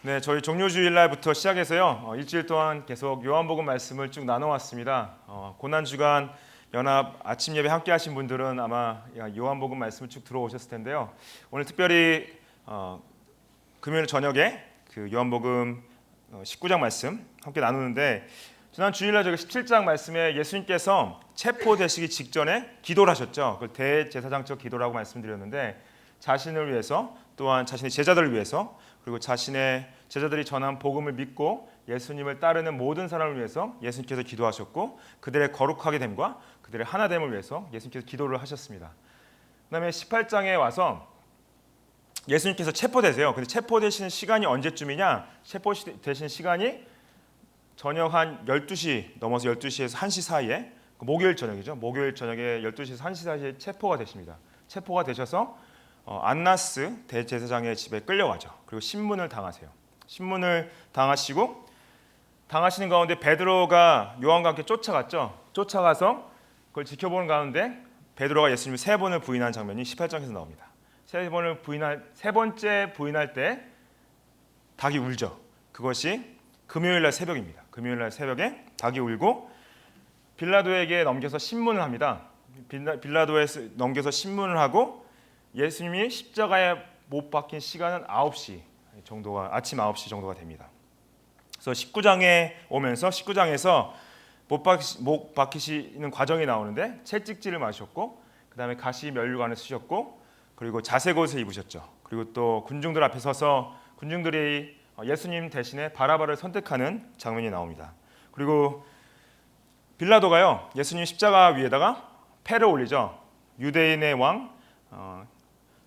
네, 저희 종료주일 날부터 시작해서요. 일주일 동안 계속 요한복음 말씀을 쭉 나눠왔습니다. 고난주간 연합 아침 예배 함께 하신 분들은 아마 요한복음 말씀을 쭉 들어오셨을 텐데요. 오늘 특별히 금요일 저녁에 그 요한복음 19장 말씀 함께 나누는데, 지난 주일날 저희 17장 말씀에 예수님께서 체포되시기 직전에 기도를 하셨죠. 그걸 대제사장적 기도라고 말씀드렸는데, 자신을 위해서 또한 자신의 제자들을 위해서, 그리고 자신의 제자들이 전한 복음을 믿고 예수님을 따르는 모든 사람을 위해서 예수님께서 기도하셨고, 그들의 거룩하게 됨과 그들의 하나됨을 위해서 예수님께서 기도를 하셨습니다. 그다음에 18장에 와서 예수님께서 체포되세요. 근데 체포되시는 시간이 언제쯤이냐? 체포되시는 시간이 저녁 한 12시 넘어서 12시에서 1시 사이에, 목요일 저녁이죠. 목요일 저녁에 12시에서 1시 사이에 체포가 되십니다. 체포가 되셔서 안나스 대제사장의 집에 끌려가죠. 그리고 신문을 당하세요. 신문을 당하시고, 당하시는 가운데 베드로가 요한과 함께 쫓아갔죠. 쫓아가서 그걸 지켜보는 가운데 베드로가 예수님을 3번을 부인하는 장면이 18장에서 나옵니다. 세 번째 부인할 때 닭이 울죠. 그것이 금요일날 새벽입니다. 금요일날 새벽에 닭이 울고 빌라도에게 넘겨서 신문을 합니다. 빌라도에 넘겨서 신문을 하고, 예수님이 십자가에 못 박힌 시간은 9시 정도가, 아침 9시 정도가 됩니다. 그래서 19장에 오면서 19장에서 못 박히시는 과정이 나오는데, 채찍질을 맞으셨고, 그 다음에 가시 면류관을 쓰셨고, 그리고 자색옷을 입으셨죠. 그리고 또 군중들 앞에 서서 군중들이 예수님 대신에 바라바를 선택하는 장면이 나옵니다. 그리고 빌라도가요, 예수님 십자가 위에다가 패를 올리죠. 유대인의 왕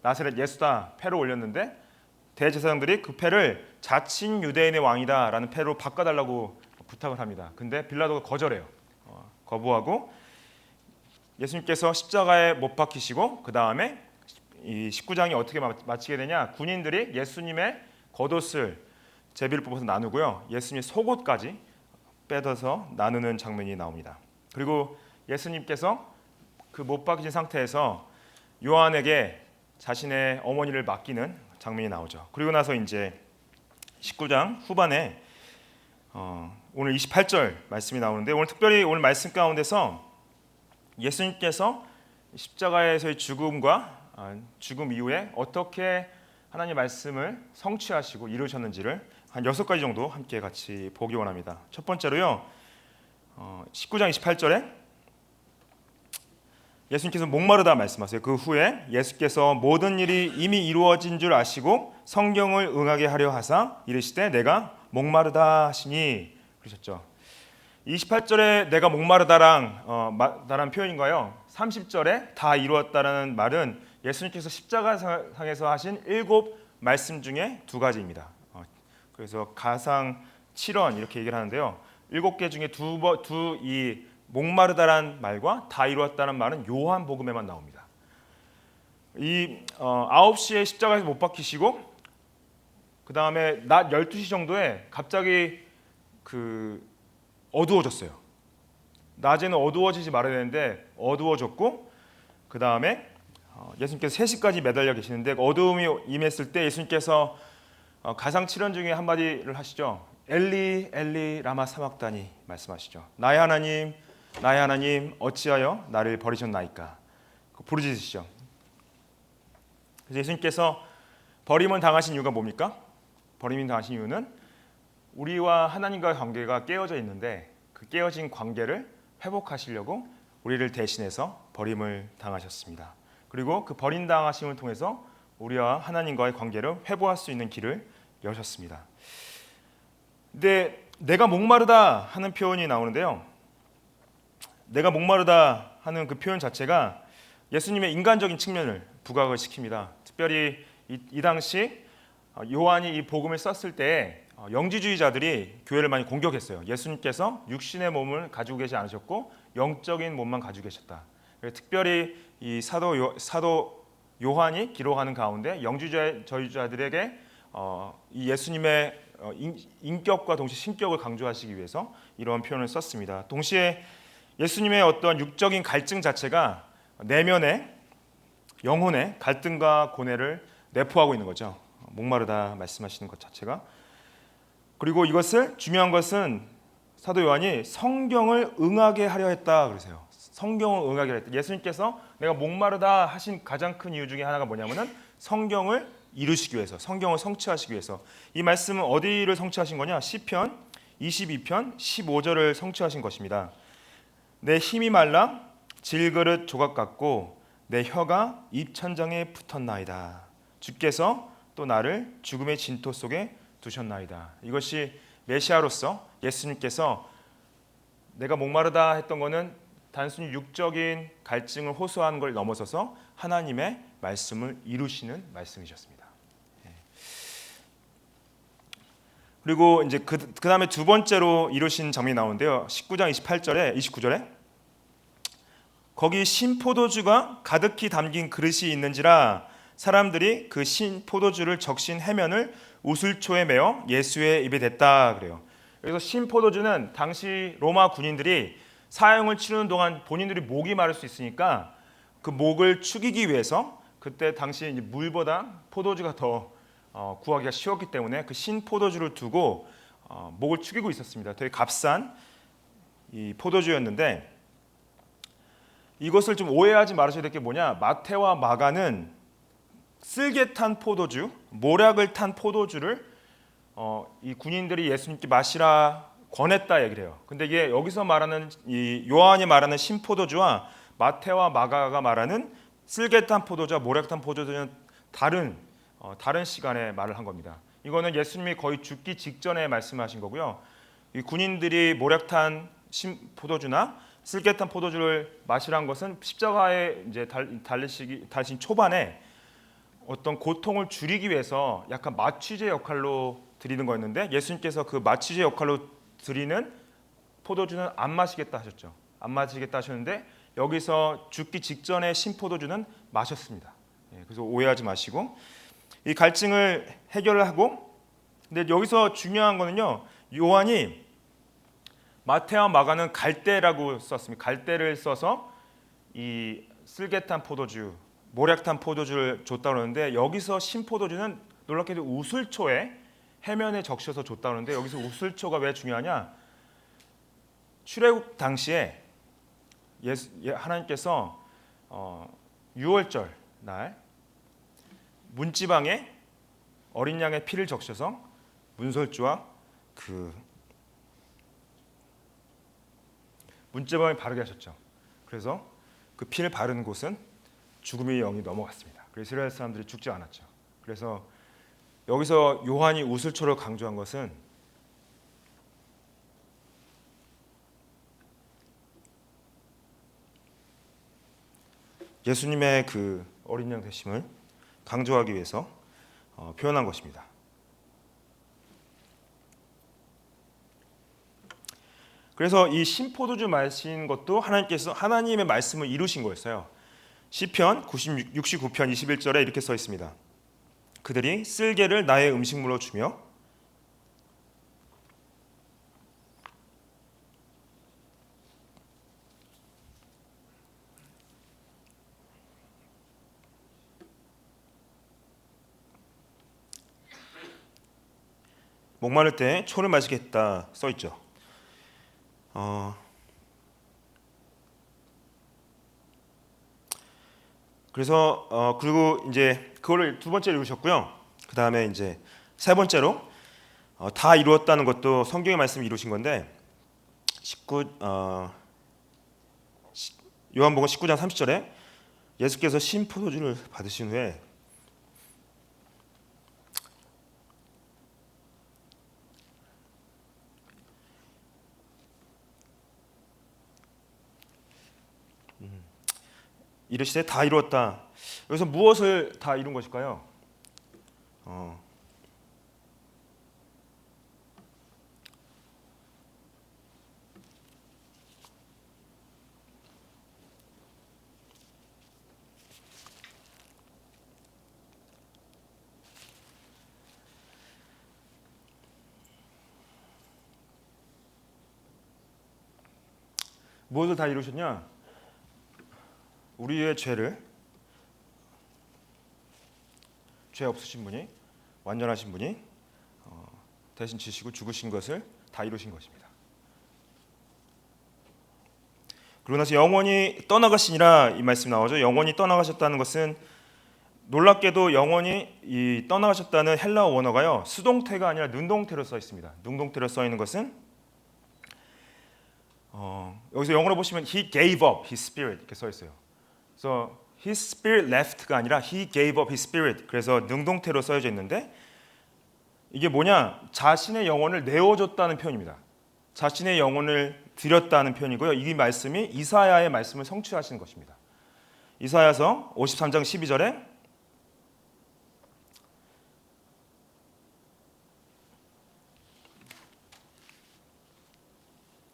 나사렛 예수다 패를 올렸는데, 대제사장들이 그 패를 자칭 유대인의 왕이다라는 패로 바꿔달라고 부탁을 합니다. 근데 빌라도가 거절해요. 거부하고 예수님께서 십자가에 못 박히시고, 그 다음에 이 19장이 어떻게 마치게 되냐? 군인들이 예수님의 겉옷을 제비를 뽑아서 나누고요, 예수님의 속옷까지 빼서 나누는 장면이 나옵니다. 그리고 예수님께서 그 못 박히신 상태에서 요한에게 자신의 어머니를 맡기는 장면이 나오죠. 그리고 나서 이제 19장 후반에 오늘 28절 말씀이 나오는데, 오늘 특별히 오늘 말씀 가운데서 예수님께서 십자가에서의 죽음 이후에 어떻게 하나님의 말씀을 성취하시고 이루셨는지를 한 6가지 정도 함께 같이 보기 원합니다. 첫 번째로요, 19장 28절에 예수님께서 목마르다 말씀하세요. 그 후에 예수께서 모든 일이 이미 이루어진 줄 아시고 성경을 응하게 하려 하사 이르시되 내가 목마르다 하시니, 그러셨죠. 28절에 내가 목마르다라는 표현인가요? 30절에 다 이루었다라는 말은 예수님께서 십자가상에서 하신 7 말씀 중에 2가지입니다. 그래서 가상 7원 이렇게 얘기를 하는데요, 7개 중에 이 목마르다란 말과 다 이루었다는 말은 요한복음에만 나옵니다. 이 9시에 십자가에서 못 박히시고, 그 다음에 낮 12시 정도에 갑자기 어두워졌어요. 낮에는 어두워지지 말아야 되는데 어두워졌고, 그 다음에 예수님께서 3시까지 매달려 계시는데, 어두움이 임했을 때 예수님께서 가상 7원 중에 한마디를 하시죠. 엘리 엘리 라마 사막다니 말씀하시죠. 나의 하나님 어찌하여 나를 버리셨나이까, 부르짖으시죠. 그래서 예수님께서 버림을 당하신 이유가 뭡니까? 버림을 당하신 이유는 우리와 하나님과의 관계가 깨어져 있는데, 그 깨어진 관계를 회복하시려고 우리를 대신해서 버림을 당하셨습니다. 그리고 그 버림당하심을 통해서 우리와 하나님과의 관계를 회복할 수 있는 길을 여셨습니다. 근데 내가 목마르다 하는 표현이 나오는데요, 내가 목마르다 하는 그 표현 자체가 예수님의 인간적인 측면을 부각을 시킵니다. 특별히 이 당시 요한이 이 복음을 썼을 때 영지주의자들이 교회를 많이 공격했어요. 예수님께서 육신의 몸을 가지고 계시지 않으셨고 영적인 몸만 가지고 계셨다. 특별히 이 사도 요한이 기록하는 가운데 영지주의자들에게 이 예수님의 인격과 동시에 신격을 강조하시기 위해서 이러한 표현을 썼습니다. 동시에 예수님의 어떤 육적인 갈증 자체가 내면의 영혼의 갈등과 고뇌를 내포하고 있는 거죠. 목마르다 말씀하시는 것 자체가. 그리고 이것을 중요한 것은 사도 요한이 성경을 응하게 하려 했다 그러세요. 성경을 응하게 하려 했다. 예수님께서 내가 목마르다 하신 가장 큰 이유 중에 하나가 뭐냐면은 성경을 이루시기 위해서, 성경을 성취하시기 위해서. 이 말씀은 어디를 성취하신 거냐? 시편 22편 15절을 성취하신 것입니다. 내 힘이 말라 질그릇 조각 같고 내 혀가 입천장에 붙었나이다. 주께서 또 나를 죽음의 진토 속에 두셨나이다. 이것이 메시아로서 예수님께서 내가 목마르다 했던 것은 단순히 육적인 갈증을 호소하는 걸 넘어서서 하나님의 말씀을 이루시는 말씀이셨습니다. 그리고 이제 그 다음에 두 번째로 이루신 장면이 나오는데요. 19장 29절에 거기 신포도주가 가득히 담긴 그릇이 있는지라 사람들이 그 신포도주를 적신 해면을 우슬초에 메어 예수의 입에 댔다 그래요. 그래서 신포도주는 당시 로마 군인들이 사형을 치르는 동안 본인들이 목이 마를 수 있으니까 그 목을 축이기 위해서 그때 당시 이제 물보다 포도주가 더 구하기가 쉬웠기 때문에 그 신포도주를 두고 목을 축이고 있었습니다. 되게 값싼 이 포도주였는데 이것을 좀 오해하지 말으셔야 될 게 뭐냐? 마태와 마가는 쓸개 탄 포도주, 모략을 탄 포도주를 이 군인들이 예수님께 마시라 권했다 얘기를 해요. 근데 이게 여기서 말하는 이 요한이 말하는 신포도주와 마태와 마가가 말하는 쓸개 탄 포도주와 모략 탄 포도주는 다른 시간에 말을 한 겁니다. 이거는 예수님이 거의 죽기 직전에 말씀하신 거고요. 이 군인들이 모략 탄 포도주나 쓸개 탄 포도주를 마시라는 것은 십자가에 이제 달리신 초반에 어떤 고통을 줄이기 위해서 약간 마취제 역할로 드리는 거였는데 예수님께서 그 마취제 역할로 드리는 포도주는 안 마시겠다 하셨죠. 안 마시겠다 하셨는데 여기서 죽기 직전에 신포도주는 마셨습니다. 그래서 오해하지 마시고 이 갈증을 해결하고 근데 여기서 중요한 거는요. 요한이 마태와 마가는 갈대라고 썼습니다. 갈대를 써서 이 쓸개탄 포도주, 모략탄 포도주를 줬다 그러는데 여기서 신포도주는 놀랍게도 우슬초에 해면에 적셔서 줬다 그러는데 여기서 우슬초가 왜 중요하냐? 출애굽 당시에 하나님께서 6월절 날 문지방에 어린 양의 피를 적셔서 문설주와 그 문지방에 바르게 하셨죠. 그래서 그 피를 바른 곳은 죽음의 영이 넘어갔습니다. 그래서 이스라엘 사람들이 죽지 않았죠. 그래서 여기서 요한이 우슬초를 강조한 것은 예수님의 그 어린 양 되심을 강조하기 위해서 표현한 것입니다. 그래서 이 신포도주 마신 것도 하나님께서 하나님의 말씀을 이루신 거였어요. 시편 69편 21절에 이렇게 써 있습니다. 그들이 쓸개를 나의 음식물로 주며 목마를 때 초를 마시겠다 써 있죠. 그래서 그리고 이제 그거를 두 번째로 이루셨고요. 그 다음에 이제 세 번째로 다 이루었다는 것도 성경의 말씀이 이루신 건데 요한복음 19장 30절에 예수께서 신포도주를 받으신 후에 이르시되 다 이루었다. 여기서 무엇을 다 이룬 것일까요? 무엇을 다 이루셨냐? 우리의 죄를 죄 없으신 분이 완전하신 분이 대신 지시고 죽으신 것을 다 이루신 것입니다. 그러고 나서 영원히 떠나가시니라 이 말씀이 나오죠. 영원히 떠나가셨다는 것은 놀랍게도 영원히 이 떠나가셨다는 헬라어 원어가요, 수동태가 아니라 능동태로 써 있습니다. 능동태로 써 있는 것은 여기서 영어로 보시면 He gave up His Spirit 이렇게 써 있어요. 그래서 His Spirit left가 아니라 He gave up His Spirit. 그래서 능동태로 써져 있는데 이게 뭐냐? 자신의 영혼을 내어줬다는 표현입니다. 자신의 영혼을 드렸다는 표현이고요. 이 말씀이 이사야의 말씀을 성취하시는 것입니다. 이사야서 53장 12절에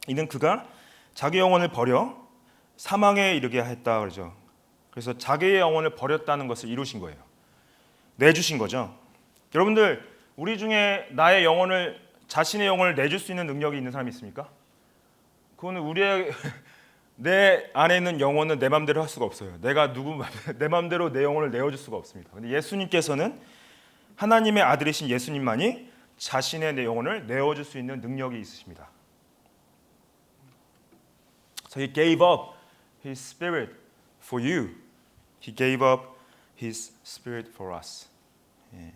이는 그가 자기 영혼을 버려 사망에 이르게 했다 그러죠. 그래서 자기의 영혼을 버렸다는 것을 이루신 거예요. 내주신 거죠. 여러분들, 우리 중에 나의 영혼을, 자신의 영혼을 내줄 수 있는 능력이 있는 사람이 있습니까? 그거는 내 안에 있는 영혼은 내 마음대로 할 수가 없어요. 내 마음대로 내 영혼을 내어줄 수가 없습니다. 근데 예수님께서는, 하나님의 아들이신 예수님만이 자신의 내 영혼을 내어줄 수 있는 능력이 있으십니다. So He gave up His Spirit for you. He gave up His Spirit for us. 예.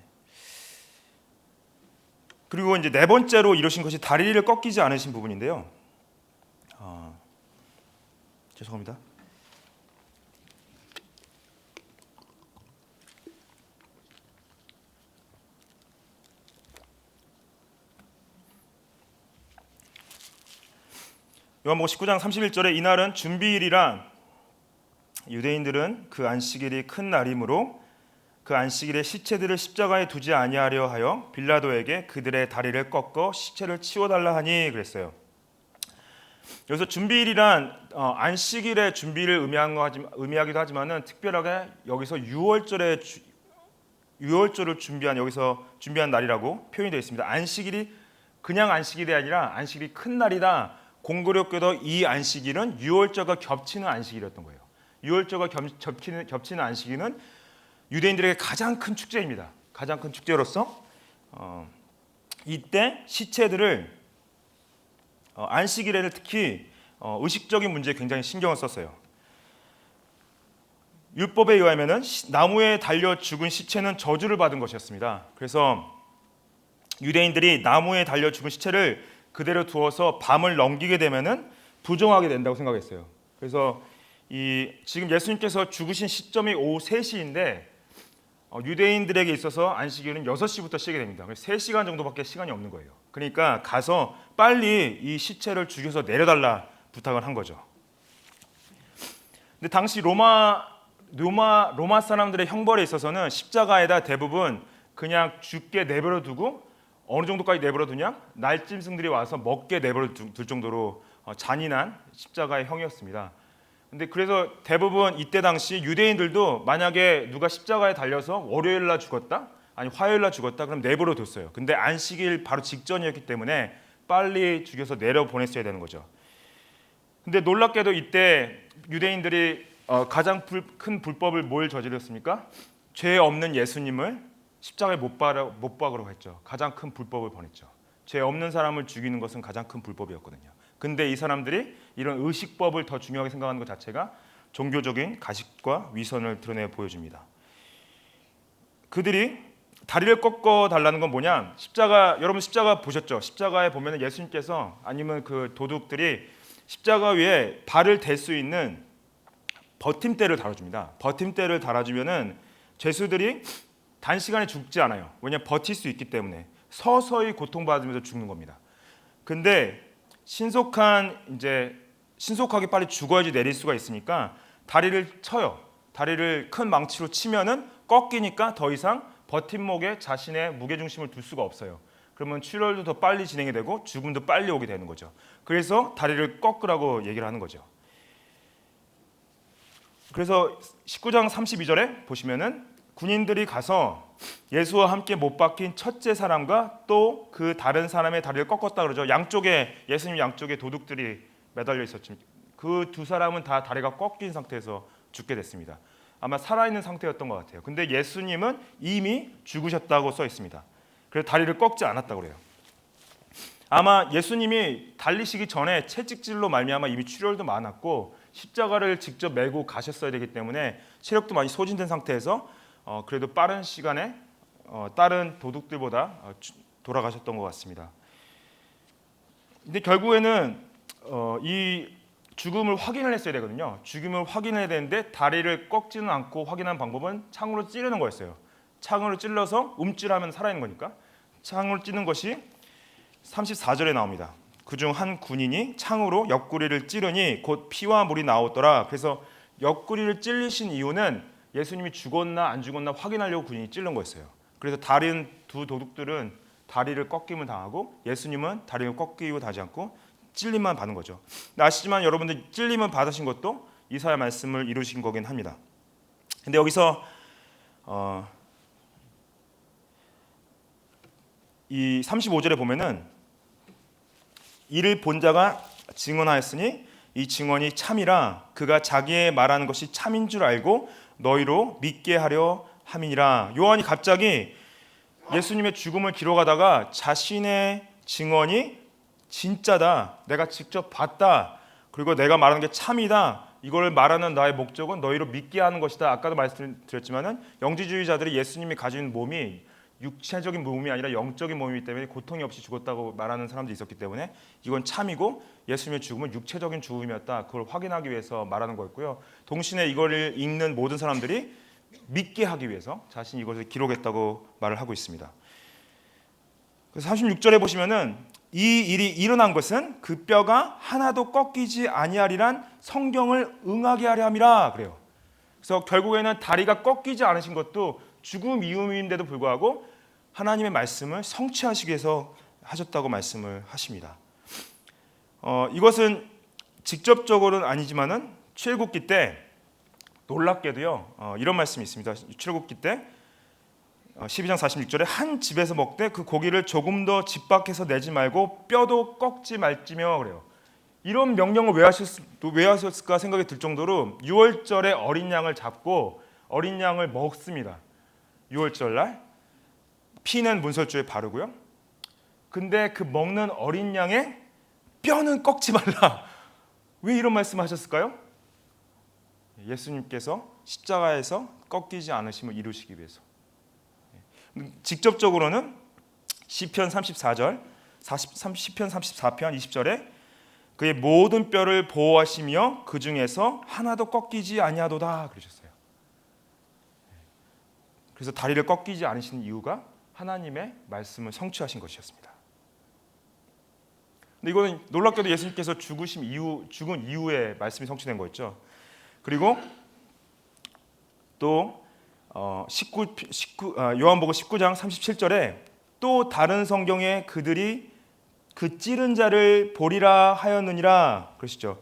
그리고 이제 네 번째로 이루신 것이 다리를 꺾이지 않으신 부분인데요. 죄송합니다. 요한복음 19장 31절에 이날은 준비일이라 유대인들은 그 안식일이 큰 날이므로 그 안식일에 시체들을 십자가에 두지 아니하려 하여 빌라도에게 그들의 다리를 꺾어 시체를 치워달라 하니 그랬어요. 여기서 준비일이란 안식일의 준비를 의미하기도 하지만은 특별하게 여기서 유월절을 여기서 준비한 날이라고 표현이 되어 있습니다. 안식일이 그냥 안식일이 아니라 안식일이 큰 날이다. 공교롭게도 이 안식일은 유월절과 겹치는 안식일이었던 거예요. 유월절과 겹치는 안식일은 유대인들에게 가장 큰 축제입니다. 가장 큰 축제로서 이때 시체들을 안식일에는 특히 의식적인 문제에 굉장히 신경을 썼어요. 율법에 의하면은 나무에 달려 죽은 시체는 저주를 받은 것이었습니다. 그래서 유대인들이 나무에 달려 죽은 시체를 그대로 두어서 밤을 넘기게 되면은 부정하게 된다고 생각했어요. 그래서 지금 예수님께서 죽으신 시점이 오후 3시인데 유대인들에게 있어서 안식일은 6시부터 시작이 됩니다. 3시간 정도밖에 시간이 없는 거예요. 그러니까 가서 빨리 이 시체를 죽여서 내려달라 부탁을 한 거죠. 근데 당시 로마 사람들의 형벌에 있어서는 십자가에다 대부분 그냥 죽게 내버려 두고 어느 정도까지 내버려 두냐? 날짐승들이 와서 먹게 내버려 둘 정도로 잔인한 십자가의 형이었습니다. 근데 그래서 대부분 이때 당시 유대인들도 만약에 누가 십자가에 달려서 월요일 날 죽었다? 아니 화요일 날 죽었다? 그럼 내버려 뒀어요. 근데 안식일 바로 직전이었기 때문에 빨리 죽여서 내려 보냈어야 되는 거죠. 근데 놀랍게도 이때 유대인들이 가장 큰 불법을 뭘 저질렀습니까? 죄 없는 예수님을 십자가에 못 박으라고 했죠. 가장 큰 불법을 범했죠. 죄 없는 사람을 죽이는 것은 가장 큰 불법이었거든요. 근데 이 사람들이 이런 의식법을 더 중요하게 생각하는 것 자체가 종교적인 가식과 위선을 드러내 보여줍니다. 그들이 다리를 꺾어 달라는 건 뭐냐? 여러분 십자가 보셨죠? 십자가에 보면 예수님께서 아니면 그 도둑들이 십자가 위에 발을 댈 수 있는 버팀대를 달아줍니다. 버팀대를 달아주면은 죄수들이 단시간에 죽지 않아요. 왜냐하면 버틸 수 있기 때문에 서서히 고통받으면서 죽는 겁니다. 근데 신속하게 빨리 죽어야지 내릴 수가 있으니까 다리를 쳐요. 다리를 큰 망치로 치면은 꺾이니까 더 이상 버팀목에 자신의 무게 중심을 둘 수가 없어요. 그러면 출혈도 더 빨리 진행이 되고 죽음도 빨리 오게 되는 거죠. 그래서 다리를 꺾으라고 얘기를 하는 거죠. 그래서 19장 32절에 보시면은 군인들이 가서 예수와 함께 못 박힌 첫째 사람과 또 그 다른 사람의 다리를 꺾었다 그러죠. 예수님 양쪽에 도둑들이 매달려 있었죠. 그 두 사람은 다 다리가 꺾인 상태에서 죽게 됐습니다. 아마 살아있는 상태였던 것 같아요. 근데 예수님은 이미 죽으셨다고 써 있습니다. 그래서 다리를 꺾지 않았다고 그래요. 아마 예수님이 달리시기 전에 채찍질로 말미암아 이미 출혈도 많았고 십자가를 직접 메고 가셨어야 되기 때문에 체력도 많이 소진된 상태에서 그래도 빠른 시간에 다른 도둑들보다 돌아가셨던 것 같습니다. 근데 결국에는 이 죽음을 확인을 했어야 되거든요. 죽음을 확인해야 되는데 다리를 꺾지는 않고 확인한 방법은 창으로 찌르는 거였어요. 창으로 찔러서 움찔하면 살아있는 거니까. 창으로 찌는 것이 34절에 나옵니다. 그중 한 군인이 창으로 옆구리를 찌르니 곧 피와 물이 나오더라. 그래서 옆구리를 찔리신 이유는 예수님이 죽었나 안 죽었나 확인하려고 군인이 찔른 거였어요. 그래서 다른 두 도둑들은 다리를 꺾임을 당하고 예수님은 다리를 꺾이고 하지 않고 찔림만 받은 거죠. 아시지만 여러분들 찔림을 받으신 것도 이사야 말씀을 이루신 거긴 합니다. 근데 여기서 이 35절에 보면은 이를 본 자가 증언하였으니 이 증언이 참이라 그가 자기의 말하는 것이 참인 줄 알고 너희로 믿게 하려 함이니라. 요한이 갑자기 예수님의 죽음을 기록하다가 자신의 증언이 진짜다, 내가 직접 봤다, 그리고 내가 말하는 게 참이다, 이걸 말하는 나의 목적은 너희로 믿게 하는 것이다. 아까도 말씀드렸지만은 영지주의자들이 예수님이 가진 몸이 육체적인 몸이 아니라 영적인 몸이기 때문에 고통이 없이 죽었다고 말하는 사람도 있었기 때문에 이건 참이고 예수님의 죽음은 육체적인 죽음이었다, 그걸 확인하기 위해서 말하는 거였고요. 동시에 이거를 읽는 모든 사람들이 믿게 하기 위해서 자신이 이것을 기록했다고 말을 하고 있습니다. 그래서 36절에 보시면은 이 일이 일어난 것은 그 뼈가 하나도 꺾이지 아니하리란 성경을 응하게 하려 함이라 그래요. 그래서 결국에는 다리가 꺾이지 않으신 것도 죽음 이후인데도 불구하고 하나님의 말씀을 성취하시기 위해서 하셨다고 말씀을 하십니다. 이것은 직접적으로는 아니지만은 출애굽기 때 놀랍게도요, 이런 말씀이 있습니다. 출애굽기 때 12장 46절에 한 집에서 먹되 그 고기를 조금 더 집 밖에서 내지 말고 뼈도 꺾지 말지며 그래요. 이런 명령을 왜 하셨을까 생각이 들 정도로 유월절에 어린 양을 잡고 어린 양을 먹습니다. 유월절날 피는 문설주에 바르고요. 근데 그 먹는 어린 양의 뼈는 꺾지 말라. 왜 이런 말씀하셨을까요? 예수님께서 십자가에서 꺾이지 않으심을 이루시기 위해서. 직접적으로는 시편 34절, 시편 34편 20절에 그의 모든 뼈를 보호하시며 그 중에서 하나도 꺾이지 아니하도다 그러셨어요. 그래서 다리를 꺾이지 않으시는 이유가 하나님의 말씀을 성취하신 것이었습니다. 근데 이거는 놀랍게도 예수님께서 죽은 이후에 말씀이 성취된 거였죠. 그리고 또 요한복음 19장 37절에 또 다른 성경에 그들이 그 찌른 자를 보리라 하였느니라 그러시죠.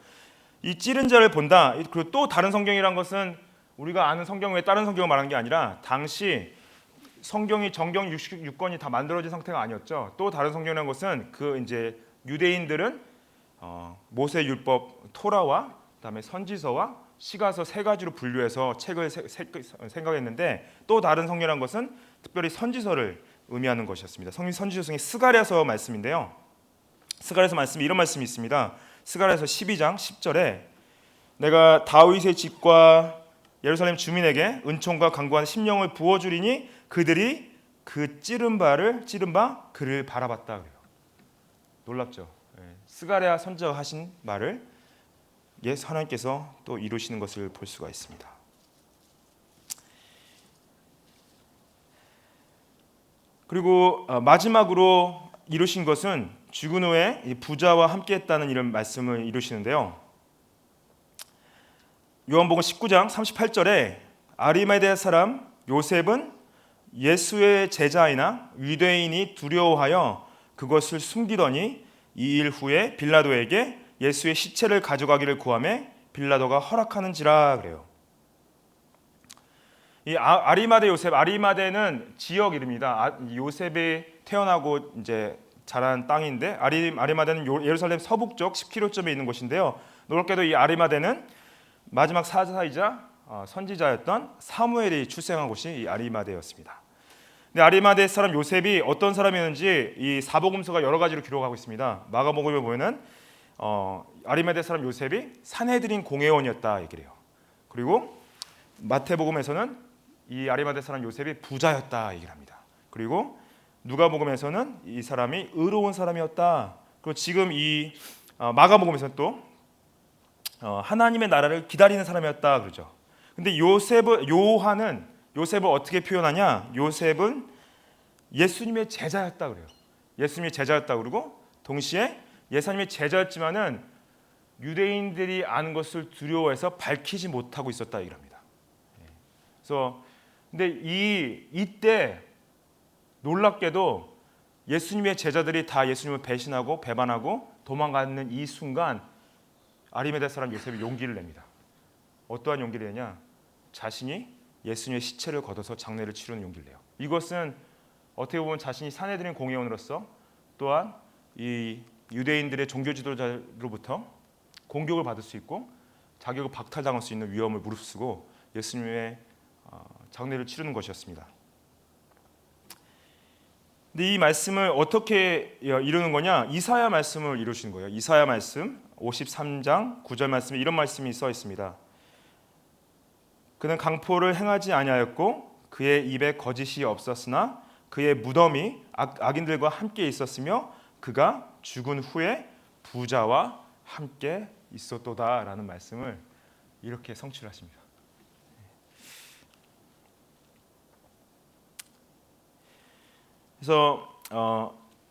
이 찌른 자를 본다. 그리고 또 다른 성경이란 것은 우리가 아는 성경 외에 다른 성경을 말하는 게 아니라 당시 성경이 정경 66권이 다 만들어진 상태가 아니었죠. 또 다른 성경이라는 것은 그 이제 유대인들은 모세 율법 토라와 그다음에 선지서와 시가서 세 가지로 분류해서 책을 생각했는데 또 다른 성경이라는 것은 특별히 선지서를 의미하는 것이었습니다. 선지서 중에 스가랴서 말씀인데요. 스가랴서 말씀이 이런 말씀이 있습니다. 스가랴서 12장 10절에 내가 다윗의 집과 예루살렘 주민에게 은총과 강구한 심령을 부어주리니 그들이 그 찌른 바 그를 바라봤다 그래요. 놀랍죠. 스가랴 선지자가 하신 말을 하나님께서 또 이루시는 것을 볼 수가 있습니다. 그리고 마지막으로 이루신 것은 죽은 후에 부자와 함께했다는 이런 말씀을 이루시는데요. 요한복음 19장 38절에 아리마대 사람 요셉은 예수의 제자이나 유대인이 두려워하여 그것을 숨기더니 2일 후에 빌라도에게 예수의 시체를 가져가기를 구하매 빌라도가 허락하는지라 그래요. 이 아리마대 요셉, 아리마대는 지역 이름입니다. 요셉이 태어나고 이제 자란 땅인데 아리마대는 예루살렘 서북쪽 10km쯤에 있는 곳인데요. 놀랍게도 이 아리마대는 마지막 사자이자 선지자였던 사무엘이 출생한 곳이 이 아리마대였습니다. 근데 아리마대 사람 요셉이 어떤 사람이었는지 이 사복음서가 여러 가지로 기록하고 있습니다. 마가복음에 보면은 아리마대 사람 요셉이 산헤드린 공회원이었다 얘기를 해요. 그리고 마태복음에서는 이 아리마대 사람 요셉이 부자였다 얘기를 합니다. 그리고 누가복음에서는 이 사람이 의로운 사람이었다. 그리고 지금 이 마가복음에서는 또 하나님의 나라를 기다리는 사람이었다 그러죠. 근데 요한은 요셉을 어떻게 표현하냐? 요셉은 예수님의 제자였다 그래요. 예수님의 제자였다 그러고 동시에 예수님의 제자였지만은 유대인들이 아는 것을 두려워해서 밝히지 못하고 있었다 얘기를 합니다. 그래서 근데 이때 놀랍게도 예수님의 제자들이 다 예수님을 배신하고 배반하고 도망가는 이 순간 아리마대 사람 요셉이 용기를 냅니다. 어떠한 용기를 내냐? 자신이 예수님의 시체를 걷어서 장례를 치르는 용기를 내요. 이것은 어떻게 보면 자신이 산헤드린 공회원으로서 또한 이 유대인들의 종교 지도자로부터 공격을 받을 수 있고 자격을 박탈당할 수 있는 위험을 무릅쓰고 예수님의 장례를 치르는 것이었습니다. 근데 이 말씀을 어떻게 이루는 거냐? 이사야 말씀을 이루시는 거예요. 이사야 말씀 53장 9절 말씀에 이런 말씀이 써 있습니다. 그는 강포를 행하지 아니하였고 그의 입에 거짓이 없었으나 그의 무덤이 악인들과 함께 있었으며 그가 죽은 후에 부자와 함께 있었도다라는 말씀을 이렇게 성취를 하십니다. 그래서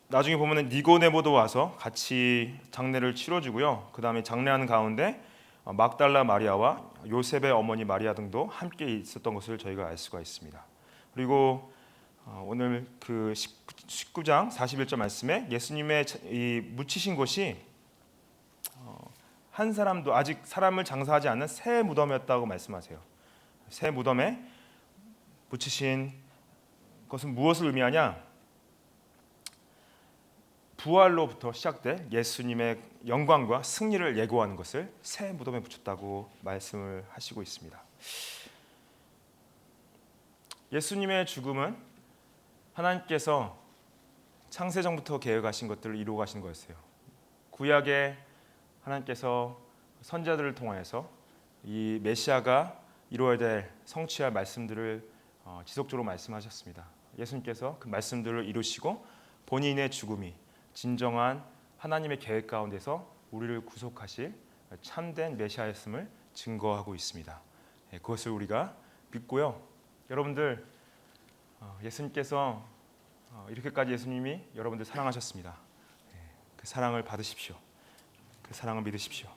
나중에 보면은 니고데모도 와서 같이 장례를 치러주고요. 그 다음에 장례하는 가운데 막달라 마리아와 요셉의 어머니 마리아 등도 함께 있었던 것을 저희가 알 수가 있습니다. 그리고 오늘 그 19장 41절 말씀에 예수님의 이 묻히신 곳이 한 사람도 아직 사람을 장사하지 않는 새 무덤이었다고 말씀하세요. 새 무덤에 묻히신 것은 무엇을 의미하냐? 부활로부터 시작된 예수님의 영광과 승리를 예고하는 것을 새 무덤에 붙였다고 말씀을 하시고 있습니다. 예수님의 죽음은 하나님께서 창세전부터 계획하신 것들을 이루어 가신 거였어요. 구약에 하나님께서 선지자들을 통하여서 이 메시아가 이루어야 될 성취할 말씀들을 지속적으로 말씀하셨습니다. 예수님께서 그 말씀들을 이루시고 본인의 죽음이 진정한 하나님의 계획 가운데서 우리를 구속하실 참된 메시아였음을 증거하고 있습니다. 그것을 우리가 믿고요. 여러분들 예수님께서 이렇게까지 예수님이 여러분들 사랑하셨습니다. 그 사랑을 받으십시오. 그 사랑을 믿으십시오.